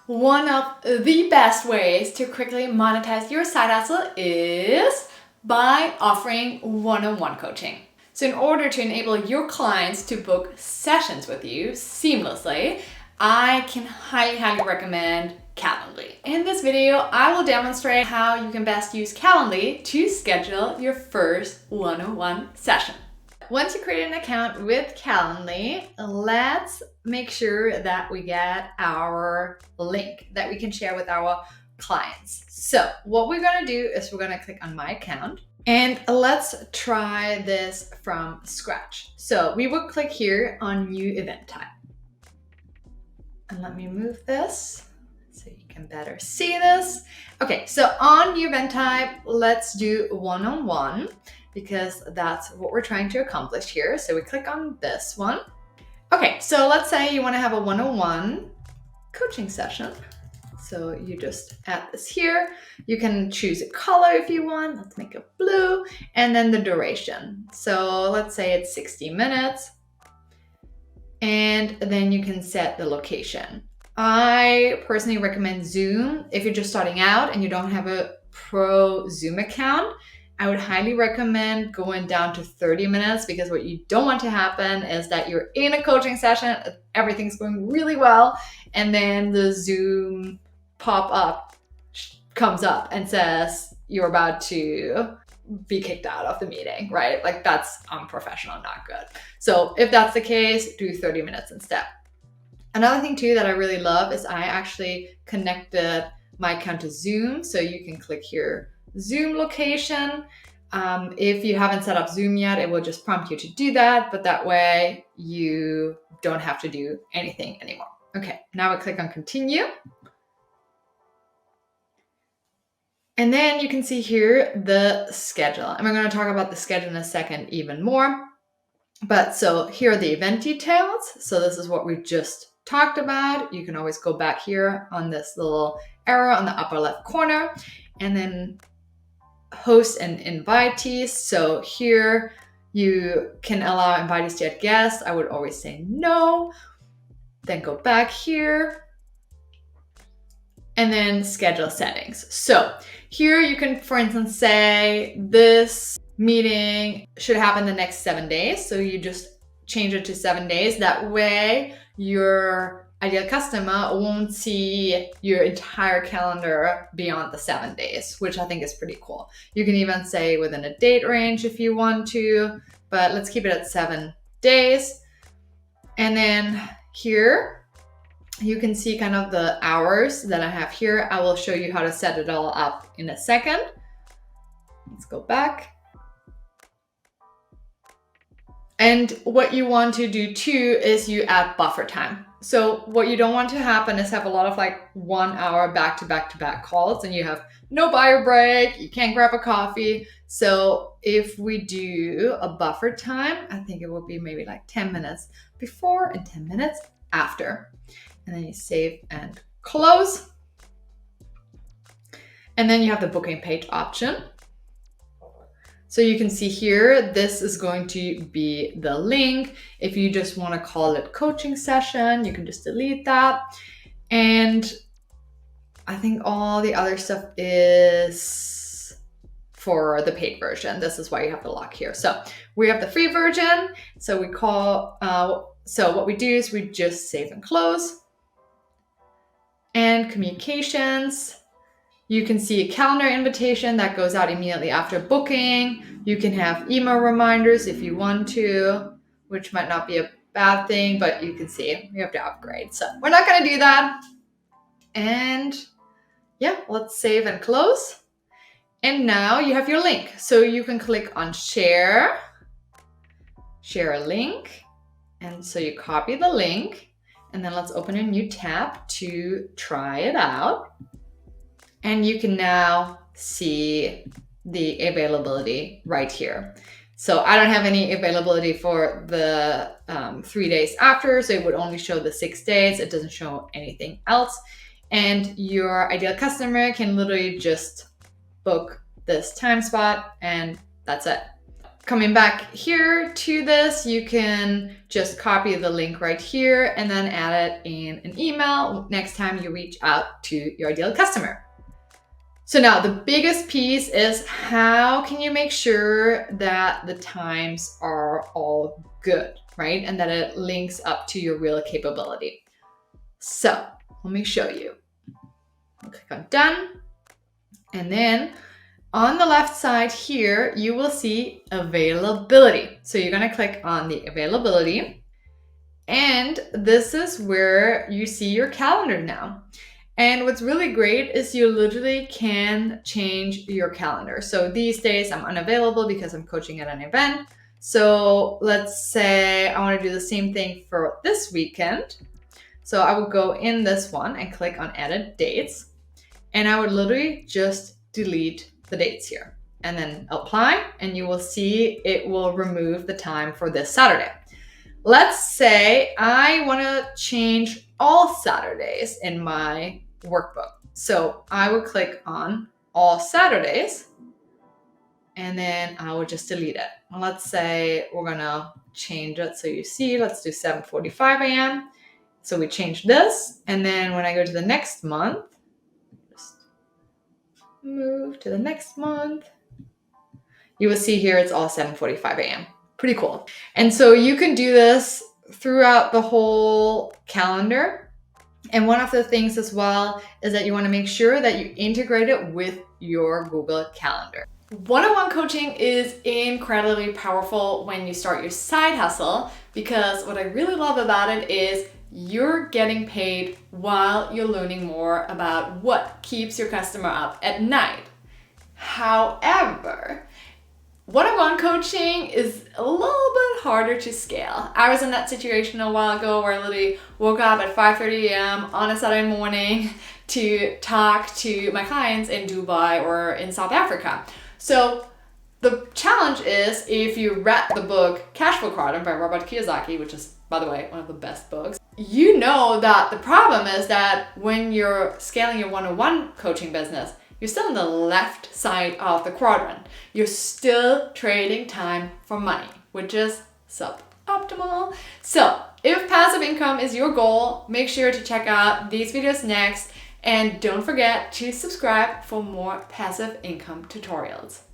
One of the best ways to quickly monetize your side hustle is by offering one-on-one coaching. So in order to enable your clients to book sessions with you seamlessly, I can highly recommend Calendly. In this video, I will demonstrate how you can best use Calendly to schedule your first one-on-one session. Once you create an account with Calendly, let's make sure that we get our link that we can share with our clients. So what we're gonna do is we're gonna click on my account and let's try this from scratch. So we will click here on new event type. And let me move this so you can better see this. Okay, so on new event type, let's do one-on-one, because that's what we're trying to accomplish here. So we click on this one. Okay, so let's say you want to have a one-on-one coaching session. So you just add this here. You can choose a color if you want. Let's make it blue. And then the duration. So let's say it's 60 minutes. And then you can set the location. I personally recommend Zoom. If you're just starting out and you don't have a pro Zoom account, I would highly recommend going down to 30 minutes, because what you don't want to happen is that you're in a coaching session, everything's going really well, and then the Zoom pop-up comes up and says you're about to be kicked out of the meeting, right? Like, that's unprofessional, not good. So if that's the case, do 30 minutes instead. Another thing too that I really love is I actually connected my account to Zoom. So you can click here, Zoom location. If you haven't set up Zoom yet, it will just prompt you to do that, but that way you don't have to do anything anymore. Okay, now we click on continue. And then you can see here the schedule. And we're going to talk about the schedule in a second even more. But so here are the event details. So this is what we just talked about. You can always go back here on this little arrow on the upper left corner, and then hosts and invitees. So here you can allow invitees to add guests. I would always say no. Then go back here and then schedule settings. So here you can, for instance, say this meeting should happen the next 7 days. So you just change it to 7 days. That way your ideal customer won't see your entire calendar beyond the 7 days, which I think is pretty cool. You can even say within a date range if you want to, but let's keep it at 7 days. And then here you can see kind of the hours that I have here. I will show you how to set it all up in a second. Let's go back. And what you want to do too is you add buffer time. So what you don't want to happen is have a lot of like 1 hour back-to-back calls and you have no buyer break, you can't grab a coffee. So if we do a buffer time, I think it will be maybe like 10 minutes before and 10 minutes after. And then you save and close. And then you have the booking page option. So you can see here, this is going to be the link. If you just want to call it coaching session, you can just delete that. And I think all the other stuff is for the paid version. This is why you have the lock here. So we have the free version. So we call, so what we do is we just save and close. And communications. You can see a calendar invitation that goes out immediately after booking. You can have email reminders if you want to, which might not be a bad thing, but you can see you have to upgrade. So we're not going to do that. And yeah, let's save and close. And now you have your link. So you can click on share a link. And so you copy the link, and then let's open a new tab to try it out. And you can now see the availability right here. So I don't have any availability for the 3 days after, so it would only show the 6 days. It doesn't show anything else. And your ideal customer can literally just book this time spot, and that's it. Coming back here to this, you can just copy the link right here and then add it in an email next time you reach out to your ideal customer. So now the biggest piece is how can you make sure that the times are all good, right? And that it links up to your real capability. So let me show you. I'll click on done. And then on the left side here, you will see availability. So you're gonna click on the availability, and this is where you see your calendar now. And what's really great is you literally can change your calendar. So these days I'm unavailable because I'm coaching at an event. So let's say I wanna do the same thing for this weekend. So I would go in this one and click on edit dates, and I would literally just delete the dates here and then apply, and you will see it will remove the time for this Saturday. Let's say I want to change all Saturdays in my workbook. So I would click on all Saturdays and then I would just delete it. Let's say we're going to change it. So you see, let's do 7:45 a.m. So we change this, and then when I go to the next month, move to the next month, you will see here it's all 7:45 a.m. Pretty cool. And so you can do this throughout the whole calendar. And one of the things as well is that you want to make sure that you integrate it with your Google Calendar. One-on-one coaching is incredibly powerful when you start your side hustle, because what I really love about it is you're getting paid while you're learning more about what keeps your customer up at night. However, one-on-one coaching is a little bit harder to scale. I was in that situation a while ago where I literally woke up at 5:30 a.m. on a Saturday morning to talk to my clients in Dubai or in South Africa. So the challenge is, if you read the book Cashflow by Robert Kiyosaki, which is, by the way, one of the best books, you know that the problem is that when you're scaling your one-on-one coaching business, you're still on the left side of the quadrant. You're still trading time for money, which is suboptimal. So if passive income is your goal, make sure to check out these videos next, and don't forget to subscribe for more passive income tutorials.